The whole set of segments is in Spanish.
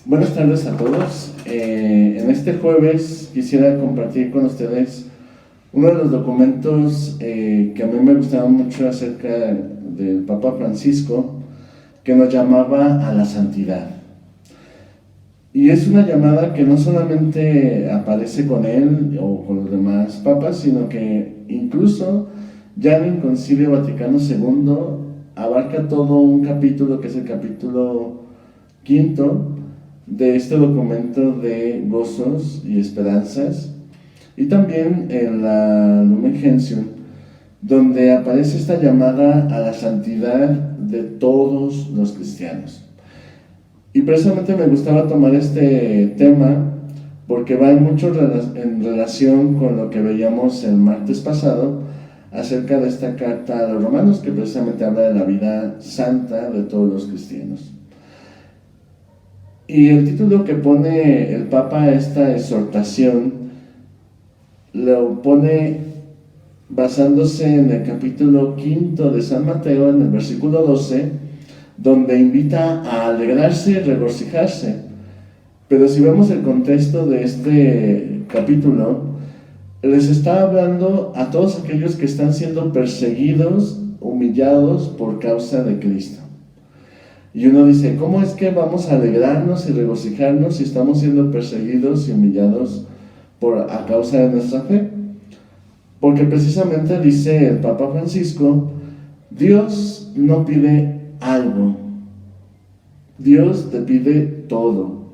Buenas tardes a todos. En este jueves quisiera compartir con ustedes uno de los documentos que a mí me gustaban mucho acerca del Papa Francisco, que nos llamaba a la santidad. Y es una llamada que no solamente aparece con él o con los demás papas, sino que incluso ya en el Concilio Vaticano II abarca todo un capítulo, que es el capítulo quinto, de este documento de gozos y esperanzas, y también en la Lumen Gentium, donde aparece esta llamada a la santidad de todos los cristianos. Y precisamente me gustaba tomar este tema porque va mucho en relación con lo que veíamos el martes pasado acerca de esta carta a los romanos, que precisamente habla de la vida santa de todos los cristianos. Y el título que pone el Papa a esta exhortación lo pone basándose en el capítulo 5 de San Mateo, en el versículo 12, donde invita a alegrarse y regocijarse. Pero si vemos el contexto de este capítulo, les está hablando a todos aquellos que están siendo perseguidos, humillados por causa de Cristo. Y uno dice, ¿cómo es que vamos a alegrarnos y regocijarnos si estamos siendo perseguidos y humillados a causa de nuestra fe? Porque precisamente dice el Papa Francisco, Dios no pide algo, Dios te pide todo.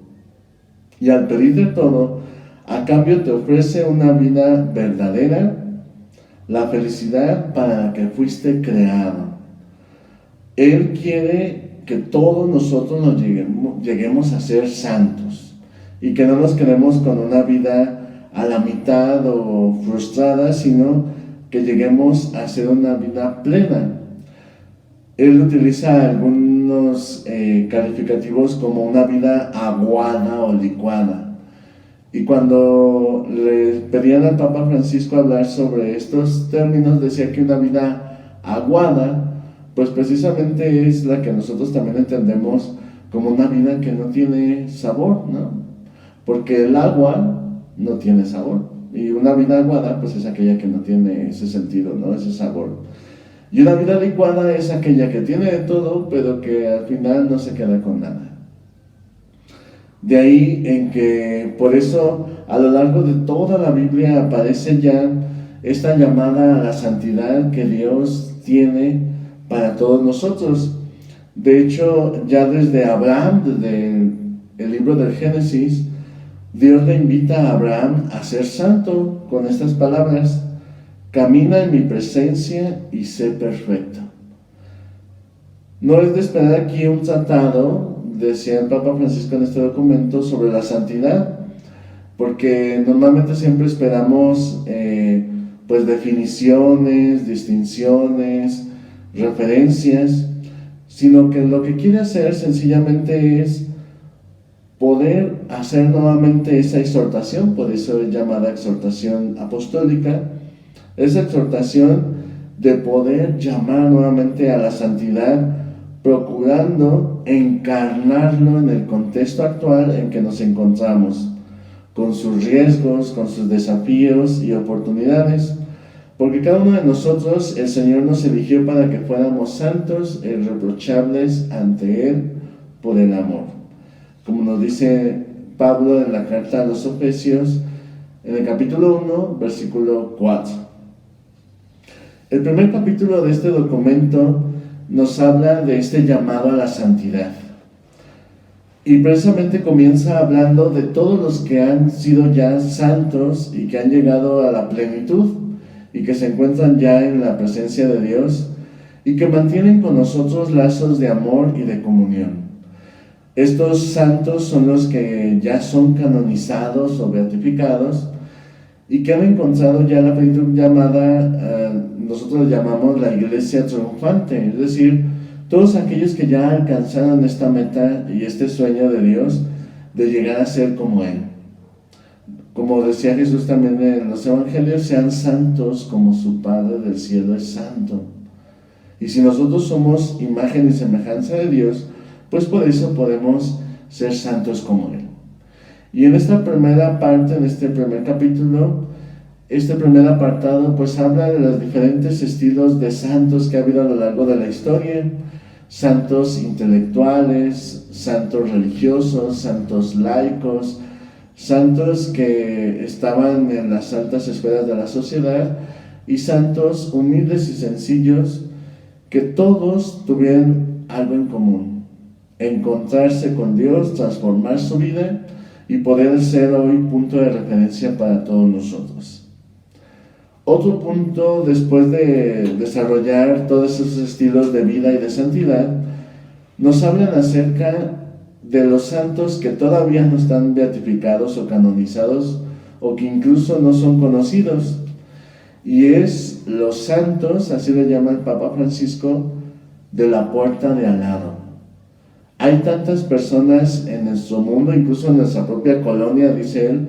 Y al pedirte todo, a cambio te ofrece una vida verdadera, la felicidad para la que fuiste creado. Él quiere que todos nosotros lleguemos a ser santos y que no nos quedemos con una vida a la mitad o frustrada, sino que lleguemos a ser una vida plena. Él utiliza algunos calificativos como una vida aguada o licuada. Y cuando le pedían al Papa Francisco hablar sobre estos términos, decía que una vida aguada pues precisamente es la que nosotros también entendemos como una vida que no tiene sabor, ¿no? Porque el agua no tiene sabor, y una vida aguada pues es aquella que no tiene ese sentido, ¿no? Ese sabor. Y una vida licuada es aquella que tiene de todo, pero que al final no se queda con nada. De ahí en que, por eso, a lo largo de toda la Biblia aparece ya esta llamada a la santidad que Dios tiene para todos nosotros. De hecho, ya desde Abraham, desde el libro del Génesis, Dios le invita a Abraham a ser santo con estas palabras: camina en mi presencia y sé perfecto. No es de esperar aquí un tratado, decía el Papa Francisco en este documento, sobre la santidad, porque normalmente siempre esperamos pues definiciones, distinciones, referencias, sino que lo que quiere hacer sencillamente es poder hacer nuevamente esa exhortación. Por eso es llamada exhortación apostólica, esa exhortación de poder llamar nuevamente a la santidad, procurando encarnarlo en el contexto actual en que nos encontramos, con sus riesgos, con sus desafíos y oportunidades. Porque cada uno de nosotros, el Señor nos eligió para que fuéramos santos e irreprochables ante Él por el amor. Como nos dice Pablo en la carta a los Efesios, en el capítulo 1, versículo 4. El primer capítulo de este documento nos habla de este llamado a la santidad. Y precisamente comienza hablando de todos los que han sido ya santos y que han llegado a la plenitud, y que se encuentran ya en la presencia de Dios y que mantienen con nosotros lazos de amor y de comunión. Estos santos son los que ya son canonizados o beatificados y que han encontrado ya la plenitud llamada, nosotros le llamamos la iglesia triunfante, es decir, todos aquellos que ya alcanzaron esta meta y este sueño de Dios de llegar a ser como Él. Como decía Jesús también en los evangelios, sean santos como su Padre del cielo es santo. Y si nosotros somos imagen y semejanza de Dios, pues por eso podemos ser santos como Él. Y en esta primera parte, en este primer capítulo, este primer apartado pues habla de los diferentes estilos de santos que ha habido a lo largo de la historia. Santos intelectuales, santos religiosos, santos laicos, santos que estaban en las altas esferas de la sociedad y santos humildes y sencillos que todos tuvieron algo en común: encontrarse con Dios, transformar su vida y poder ser hoy punto de referencia para todos nosotros. Otro punto, después de desarrollar todos esos estilos de vida y de santidad, nos hablan acerca de los santos que todavía no están beatificados o canonizados, o que incluso no son conocidos. Y es los santos, así le llama el Papa Francisco, de la puerta de al lado. Hay tantas personas en nuestro mundo, incluso en nuestra propia colonia, dice él,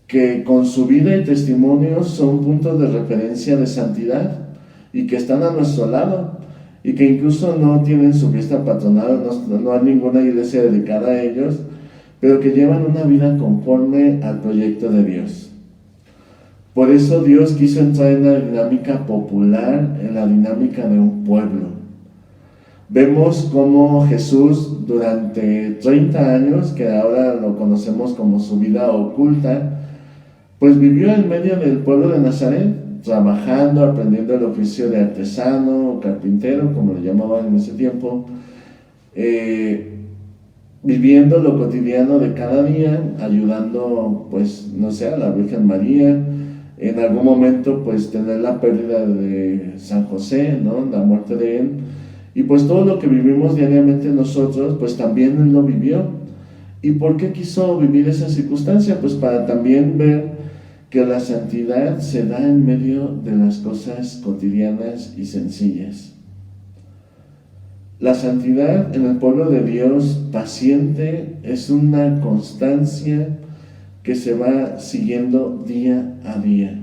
que con su vida y testimonio son puntos de referencia de santidad y que están a nuestro lado y que incluso no tienen su fiesta patronal, no hay ninguna iglesia dedicada a ellos, pero que llevan una vida conforme al proyecto de Dios. Por eso Dios quiso entrar en la dinámica popular, en la dinámica de un pueblo. Vemos cómo Jesús durante 30 años, que ahora lo conocemos como su vida oculta, pues vivió en medio del pueblo de Nazaret, trabajando, aprendiendo el oficio de artesano o carpintero, como le llamaban en ese tiempo, viviendo lo cotidiano de cada día, ayudando, pues, no sé, a la Virgen María, en algún momento, pues, tener la pérdida de San José, ¿no?, la muerte de él, y pues todo lo que vivimos diariamente nosotros, pues también él lo vivió. ¿Y por qué quiso vivir esa circunstancia? Pues para también ver que la santidad se da en medio de las cosas cotidianas y sencillas. La santidad en el pueblo de Dios paciente es una constancia que se va siguiendo día a día.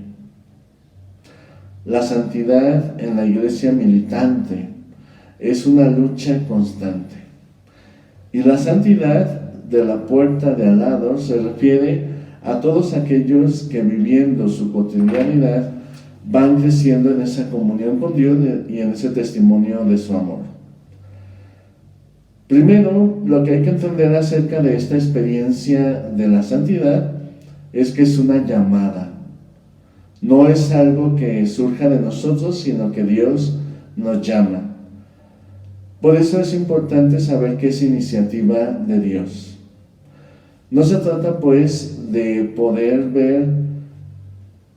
La santidad en la iglesia militante es una lucha constante. Y la santidad de la puerta de al lado se refiere a todos aquellos que viviendo su cotidianidad van creciendo en esa comunión con Dios y en ese testimonio de su amor. Primero, lo que hay que entender acerca de esta experiencia de la santidad es que es una llamada. No es algo que surja de nosotros, sino que Dios nos llama. Por eso es importante saber que es iniciativa de Dios. No se trata, pues, de poder ver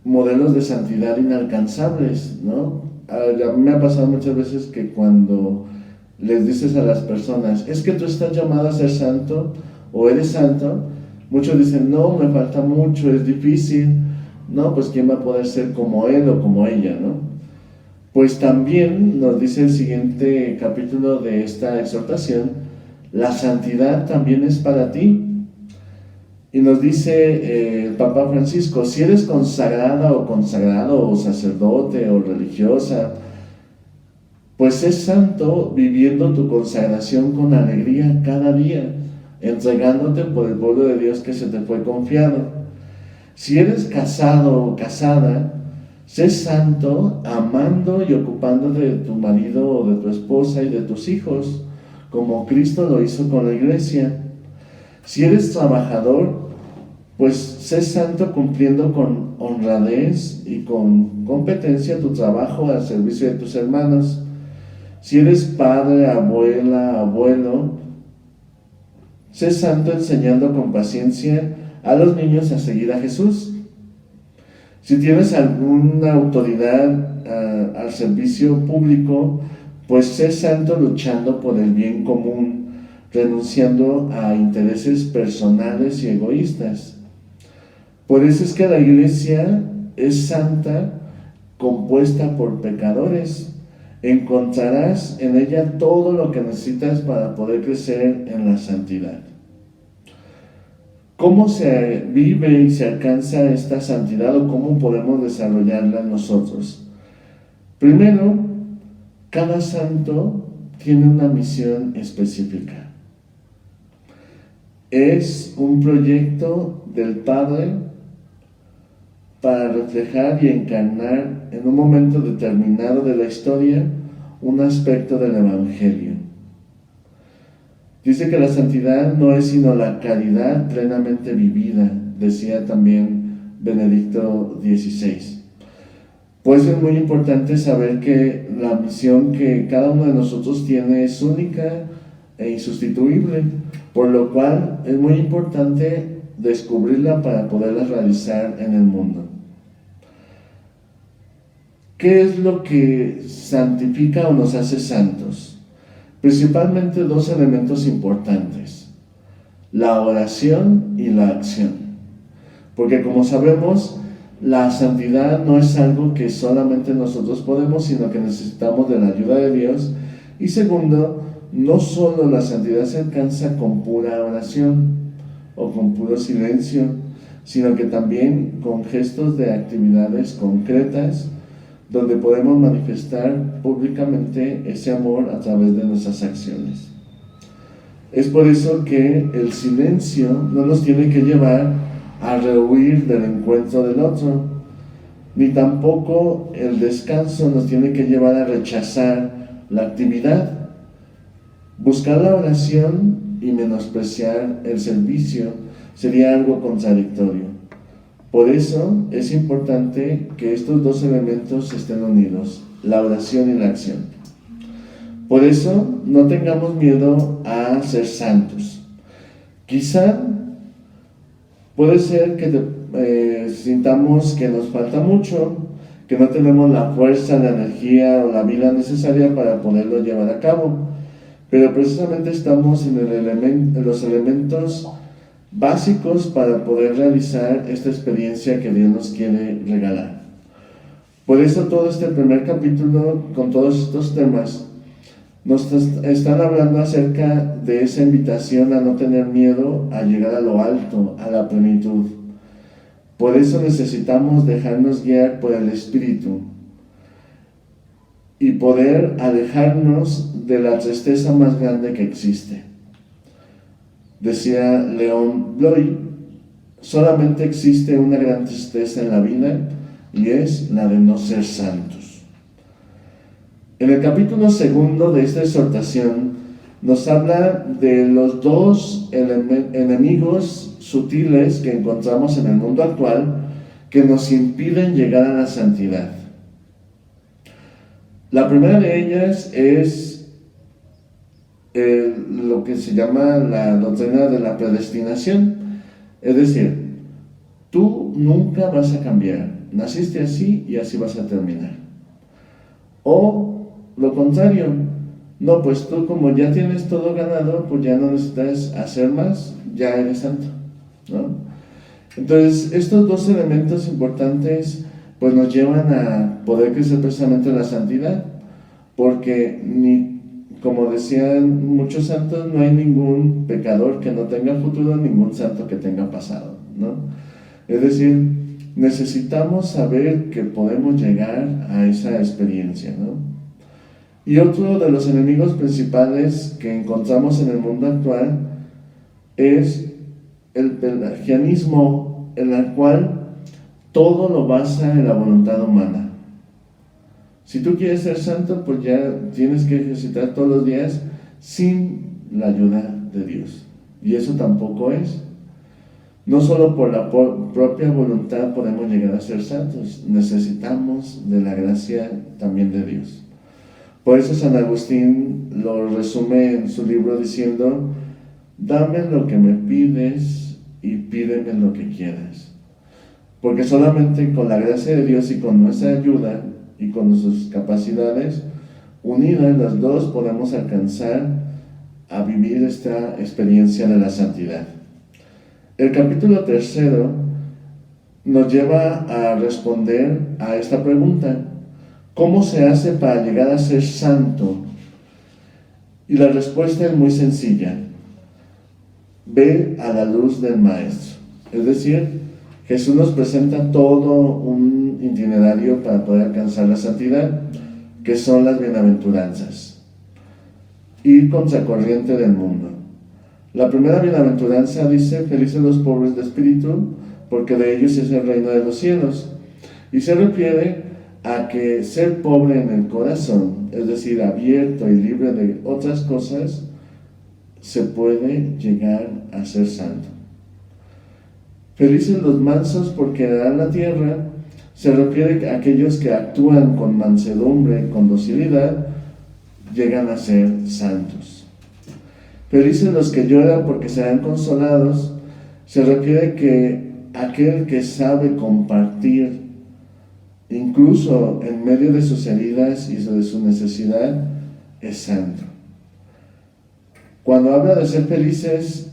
modelos de santidad inalcanzables, ¿no? A mí me ha pasado muchas veces que cuando les dices a las personas, es que tú estás llamado a ser santo o eres santo, muchos dicen, no, me falta mucho, es difícil, no, pues ¿quién va a poder ser como él o como ella, no? Pues también nos dice el siguiente capítulo de esta exhortación, la santidad también es para ti. Y nos dice el Papa Francisco, si eres consagrada o consagrado o sacerdote o religiosa, pues es santo viviendo tu consagración con alegría cada día, entregándote por el pueblo de Dios que se te fue confiado. Si eres casado o casada, sé santo amando y ocupándote de tu marido o de tu esposa y de tus hijos, como Cristo lo hizo con la iglesia. Si eres trabajador, pues sé santo cumpliendo con honradez y con competencia tu trabajo al servicio de tus hermanos. Si eres padre, abuela, abuelo, sé santo enseñando con paciencia a los niños a seguir a Jesús. Si tienes alguna autoridad al servicio público, pues sé santo luchando por el bien común, renunciando a intereses personales y egoístas. Por eso es que la iglesia es santa, compuesta por pecadores. Encontrarás en ella todo lo que necesitas para poder crecer en la santidad. ¿Cómo se vive y se alcanza esta santidad o cómo podemos desarrollarla nosotros? Primero, cada santo tiene una misión específica. es un proyecto del Padre para reflejar y encarnar en un momento determinado de la historia un aspecto del Evangelio. Dice que la santidad no es sino la caridad plenamente vivida, decía también Benedicto XVI. Pues es muy importante saber que la misión que cada uno de nosotros tiene es única e insustituible, por lo cual es muy importante descubrirla para poderla realizar en el mundo. ¿Qué es lo que santifica o nos hace santos? Principalmente dos elementos importantes: la oración y la acción. Porque como sabemos, la santidad no es algo que solamente nosotros podemos, sino que necesitamos de la ayuda de Dios. Y segundo, no solo la santidad se alcanza con pura oración o con puro silencio, sino que también con gestos de actividades concretas, donde podemos manifestar públicamente ese amor a través de nuestras acciones. Es por eso que el silencio no nos tiene que llevar a rehuir del encuentro del otro, ni tampoco el descanso nos tiene que llevar a rechazar la actividad. Buscar la oración y menospreciar el servicio sería algo contradictorio. Por eso es importante que estos dos elementos estén unidos, la oración y la acción. Por eso no tengamos miedo a ser santos. Quizá puede ser que sintamos que nos falta mucho, que no tenemos la fuerza, la energía o la vida necesaria para poderlo llevar a cabo, pero precisamente estamos en los elementos básicos para poder realizar esta experiencia que Dios nos quiere regalar. Por eso todo este primer capítulo, con todos estos temas, nos están hablando acerca de esa invitación a no tener miedo a llegar a lo alto, a la plenitud. Por eso necesitamos dejarnos guiar por el Espíritu y poder alejarnos de la tristeza más grande que existe. Decía León Bloy, solamente existe una gran tristeza en la vida y es la de no ser santos. En el capítulo 2 de esta exhortación nos habla de los dos enemigos sutiles que encontramos en el mundo actual que nos impiden llegar a la santidad. La primera de ellas es lo que se llama la doctrina de la predestinación. Es decir, tú nunca vas a cambiar, naciste así y así vas a terminar. O lo contrario, no, pues tú como ya tienes todo ganado, pues ya no necesitas hacer más, ya eres santo, ¿no? Entonces, estos dos elementos importantes pues nos llevan a poder crecer precisamente en la santidad, porque como decían muchos santos, no hay ningún pecador que no tenga futuro, ningún santo que tenga pasado, ¿no? Es decir, necesitamos saber que podemos llegar a esa experiencia, ¿no? Y otro de los enemigos principales que encontramos en el mundo actual es el pelagianismo, en el cual todo lo basa en la voluntad humana. Si tú quieres ser santo, pues ya tienes que ejercitar todos los días sin la ayuda de Dios. Y eso tampoco es. No solo por la propia voluntad podemos llegar a ser santos, necesitamos de la gracia también de Dios. Por eso San Agustín lo resume en su libro diciendo: dame lo que me pides y pídeme lo que quieras. Porque solamente con la gracia de Dios y con nuestra ayuda y con nuestras capacidades, unidas las dos, podemos alcanzar a vivir esta experiencia de la santidad. El capítulo 3 nos lleva a responder a esta pregunta: ¿cómo se hace para llegar a ser santo? Y la respuesta es muy sencilla: ve a la luz del Maestro. Es decir, Jesús nos presenta todo un itinerario para poder alcanzar la santidad, que son las bienaventuranzas. Ir contracorriente del mundo. La primera bienaventuranza dice: felices los pobres de espíritu, porque de ellos es el reino de los cielos. Y se refiere a que ser pobre en el corazón, es decir, abierto y libre de otras cosas, se puede llegar a ser santo. Felices los mansos, porque heredarán la tierra, se refiere a aquellos que actúan con mansedumbre, con docilidad, llegan a ser santos. Felices los que lloran, porque serán consolados, se refiere que aquel que sabe compartir, incluso en medio de sus heridas y de su necesidad, es santo. Cuando habla de ser felices,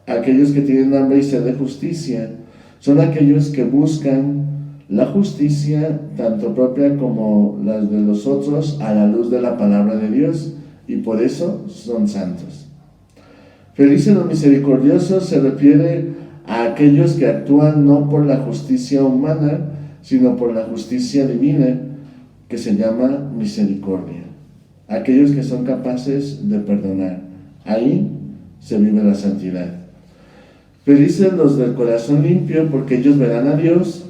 aquellos que tienen hambre y sed de justicia, son aquellos que buscan la justicia, tanto propia como las de los otros, a la luz de la palabra de Dios, y por eso son santos. Felices los misericordiosos se refiere a aquellos que actúan no por la justicia humana, sino por la justicia divina, que se llama misericordia. Aquellos que son capaces de perdonar. Ahí se vive la santidad. Felices los del corazón limpio, porque ellos verán a Dios.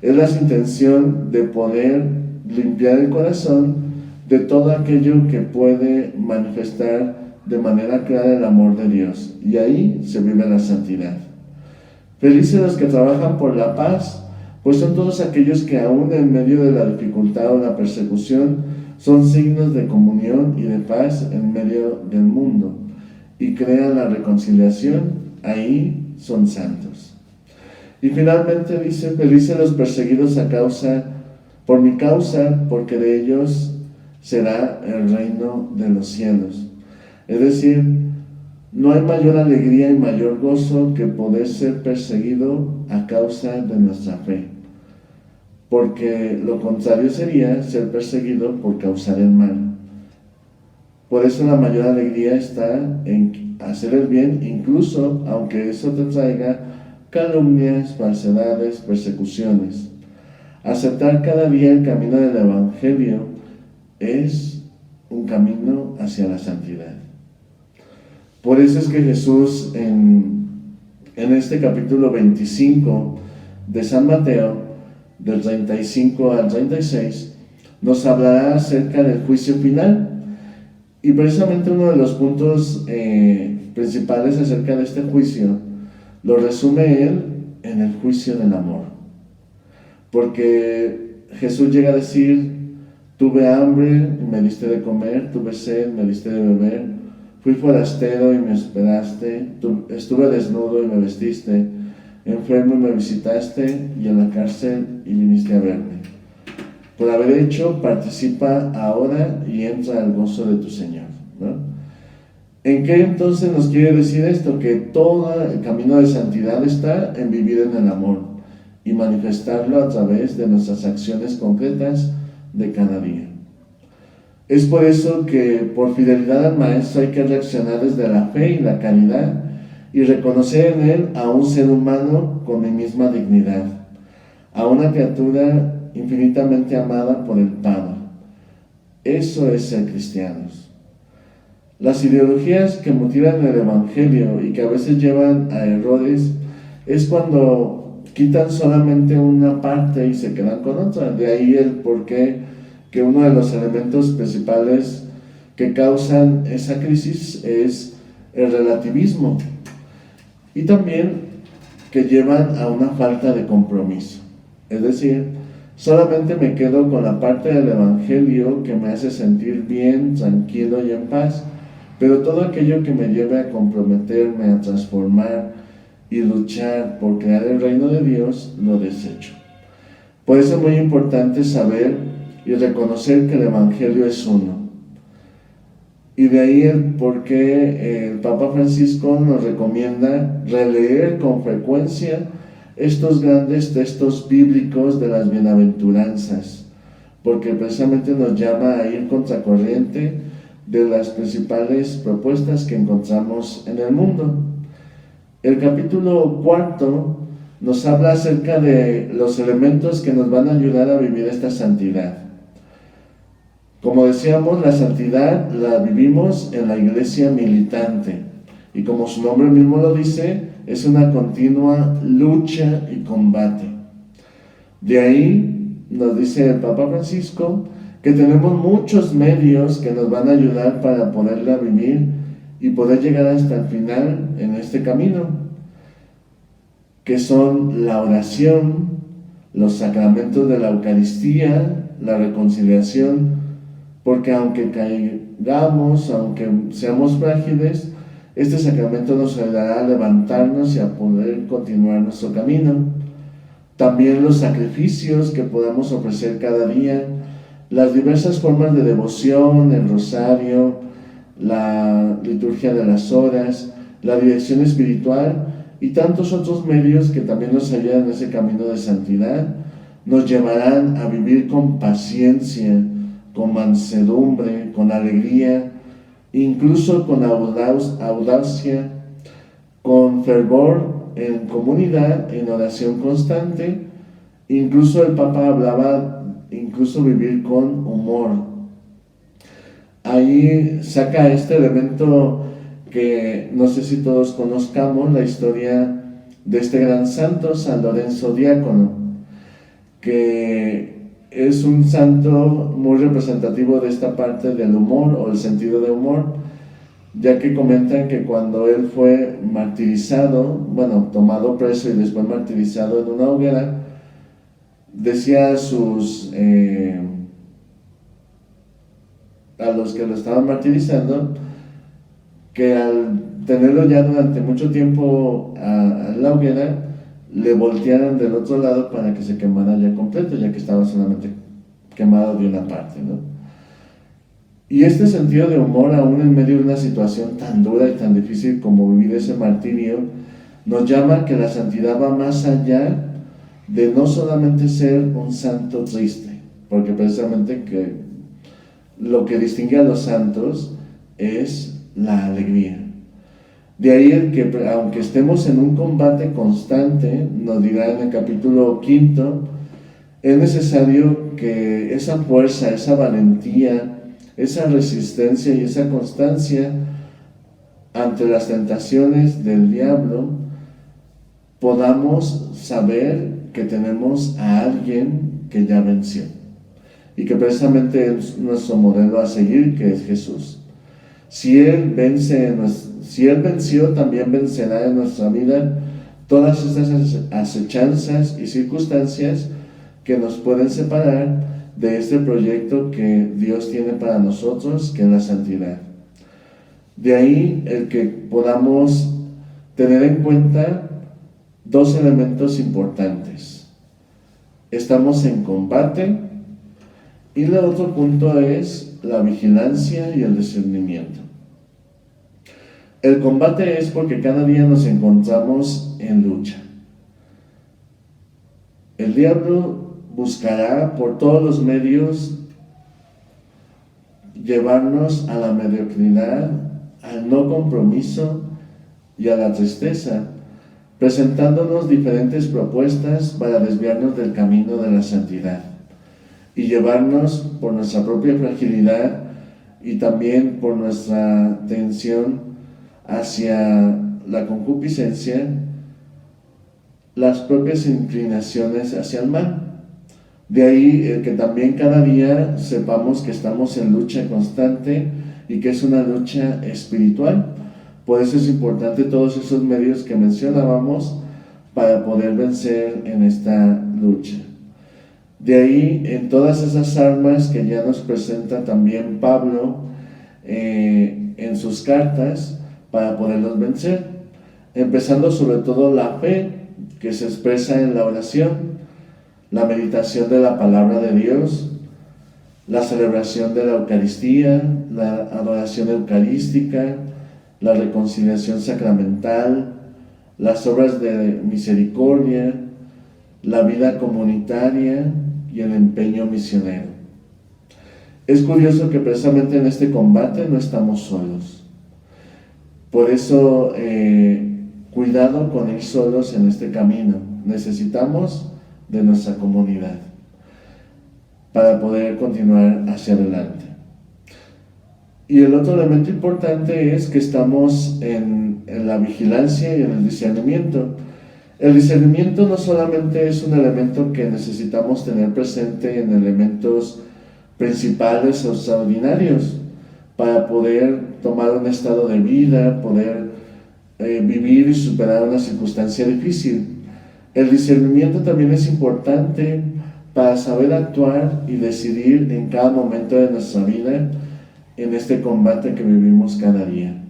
Es la intención de poder limpiar el corazón de todo aquello que puede manifestar de manera clara el amor de Dios. Y ahí se vive la santidad. Felices los que trabajan por la paz, pues son todos aquellos que aún en medio de la dificultad o la persecución son signos de comunión y de paz en medio del mundo y crean la reconciliación. Ahí son santos. Y finalmente dice: felices los perseguidos por mi causa, porque de ellos será el reino de los cielos. Es decir, no hay mayor alegría y mayor gozo que poder ser perseguido a causa de nuestra fe, porque lo contrario sería ser perseguido por causar el mal. Por eso la mayor alegría está en hacer el bien, incluso aunque eso te traiga calumnias, falsedades, persecuciones. Aceptar cada día el camino del Evangelio es un camino hacia la santidad. Por eso es que Jesús en este capítulo 25 de San Mateo, del 35 al 36, nos hablará acerca del juicio final. Y precisamente uno de los puntos principales acerca de este juicio lo resume él en el juicio del amor. Porque Jesús llega a decir: tuve hambre y me diste de comer, tuve sed, me diste de beber, fui forastero y me hospedaste, estuve desnudo y me vestiste, enfermo y me visitaste, y en la cárcel y viniste a verme. Por haber hecho, participa ahora y entra al gozo de tu Señor, ¿no? ¿En qué entonces nos quiere decir esto? Que todo el camino de santidad está en vivir en el amor y manifestarlo a través de nuestras acciones concretas de cada día. Es por eso que por fidelidad al Maestro hay que reaccionar desde la fe y la caridad y reconocer en él a un ser humano con mi misma dignidad, a una criatura infinitamente amada por el Padre. Eso es ser cristianos. Las ideologías que mutilan el Evangelio y que a veces llevan a errores es cuando quitan solamente una parte y se quedan con otra. De ahí el porqué que uno de los elementos principales que causan esa crisis es el relativismo, y también que llevan a una falta de compromiso. Es decir, solamente me quedo con la parte del Evangelio que me hace sentir bien, tranquilo y en paz, pero todo aquello que me lleve a comprometerme, a transformar y luchar por crear el reino de Dios, lo desecho. Por eso es muy importante saber y reconocer que el Evangelio es uno. Y de ahí el por qué el Papa Francisco nos recomienda releer con frecuencia estos grandes textos bíblicos de las bienaventuranzas, porque precisamente nos llama a ir contracorriente de las principales propuestas que encontramos en el mundo. El capítulo 4 nos habla acerca de los elementos que nos van a ayudar a vivir esta santidad. Como decíamos, la santidad la vivimos en la iglesia militante, Y como su nombre mismo lo dice, es una continua lucha y combate. De ahí nos dice el Papa Francisco que tenemos muchos medios que nos van a ayudar para poderla vivir y poder llegar hasta el final en este camino, que son la oración, los sacramentos de la Eucaristía, la reconciliación, porque aunque caigamos, aunque seamos frágiles, este sacramento nos ayudará a levantarnos y a poder continuar nuestro camino. También los sacrificios que podamos ofrecer cada día, las diversas formas de devoción, el rosario, la liturgia de las horas, la dirección espiritual y tantos otros medios que también nos ayudan en ese camino de santidad, nos llevarán a vivir con paciencia, con mansedumbre, con alegría, incluso con audacia, con fervor, en comunidad, en oración constante. Incluso el Papa hablaba, incluso vivir con humor. Ahí saca este elemento que no sé si todos conozcamos, la historia de este gran santo, San Lorenzo Diácono, que es un santo muy representativo de esta parte del humor o el sentido de humor, ya que comentan que cuando él fue martirizado, bueno, tomado preso y después martirizado en una hoguera, decía a los que lo estaban martirizando que al tenerlo ya durante mucho tiempo a la hoguera, le voltearan del otro lado para que se quemara ya completo, ya que estaba solamente quemado de una parte, ¿no? Y este sentido de humor, aún en medio de una situación tan dura y tan difícil como vivir ese martirio, nos llama que la santidad va más allá de no solamente ser un santo triste, porque precisamente que lo que distingue a los santos es la alegría. De ahí el que, aunque estemos en un combate constante, nos dirá en el capítulo 5, es necesario que esa fuerza, esa valentía, esa resistencia y esa constancia ante las tentaciones del diablo, podamos saber que tenemos a alguien que ya venció y que precisamente es nuestro modelo a seguir, que es Jesús. Si Él venció, también vencerá en nuestra vida todas estas acechanzas y circunstancias que nos pueden separar de este proyecto que Dios tiene para nosotros, que es la santidad. De ahí el que podamos tener en cuenta dos elementos importantes. Estamos en combate y el otro punto es la vigilancia y el discernimiento. El combate es porque cada día nos encontramos en lucha. El diablo buscará por todos los medios llevarnos a la mediocridad, al no compromiso y a la tristeza, presentándonos diferentes propuestas para desviarnos del camino de la santidad y llevarnos por nuestra propia fragilidad y también por nuestra tensión hacia la concupiscencia, las propias inclinaciones hacia el mal. De ahí el que también cada día sepamos que estamos en lucha constante y que es una lucha espiritual. Por eso es importante todos esos medios que mencionábamos para poder vencer en esta lucha. De ahí en todas esas armas que ya nos presenta también Pablo en sus cartas para poderlos vencer, empezando sobre todo la fe que se expresa en la oración, la meditación de la palabra de Dios, la celebración de la Eucaristía, la adoración eucarística, la reconciliación sacramental, las obras de misericordia, la vida comunitaria y el empeño misionero. Es curioso que precisamente en este combate no estamos solos. Por eso, cuidado con ir solos en este camino. Necesitamos de nuestra comunidad para poder continuar hacia adelante. Y el otro elemento importante es que estamos en en la vigilancia y en el discernimiento. El discernimiento no solamente es un elemento que necesitamos tener presente en elementos principales o extraordinarios para poder tomar un estado de vida, poder vivir y superar una circunstancia difícil. El discernimiento también es importante para saber actuar y decidir en cada momento de nuestra vida en este combate que vivimos cada día,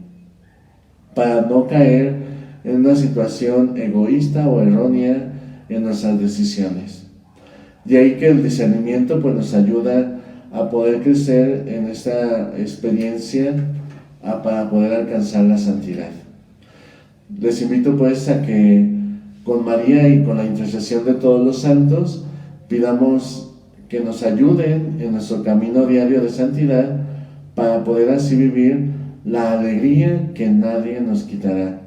para no caer en una situación egoísta o errónea en nuestras decisiones. De ahí que el discernimiento pues, nos ayuda a poder crecer en esta experiencia para poder alcanzar la santidad. Les invito pues a que con María y con la intercesión de todos los santos pidamos que nos ayuden en nuestro camino diario de santidad para poder así vivir la alegría que nadie nos quitará,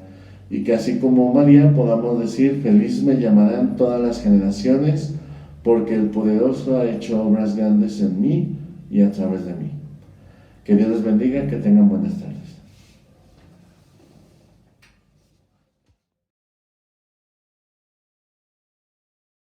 y que así como María podamos decir: feliz me llamarán todas las generaciones, porque el poderoso ha hecho obras grandes en mí y a través de mí. Que Dios les bendiga, que tengan buenas tardes.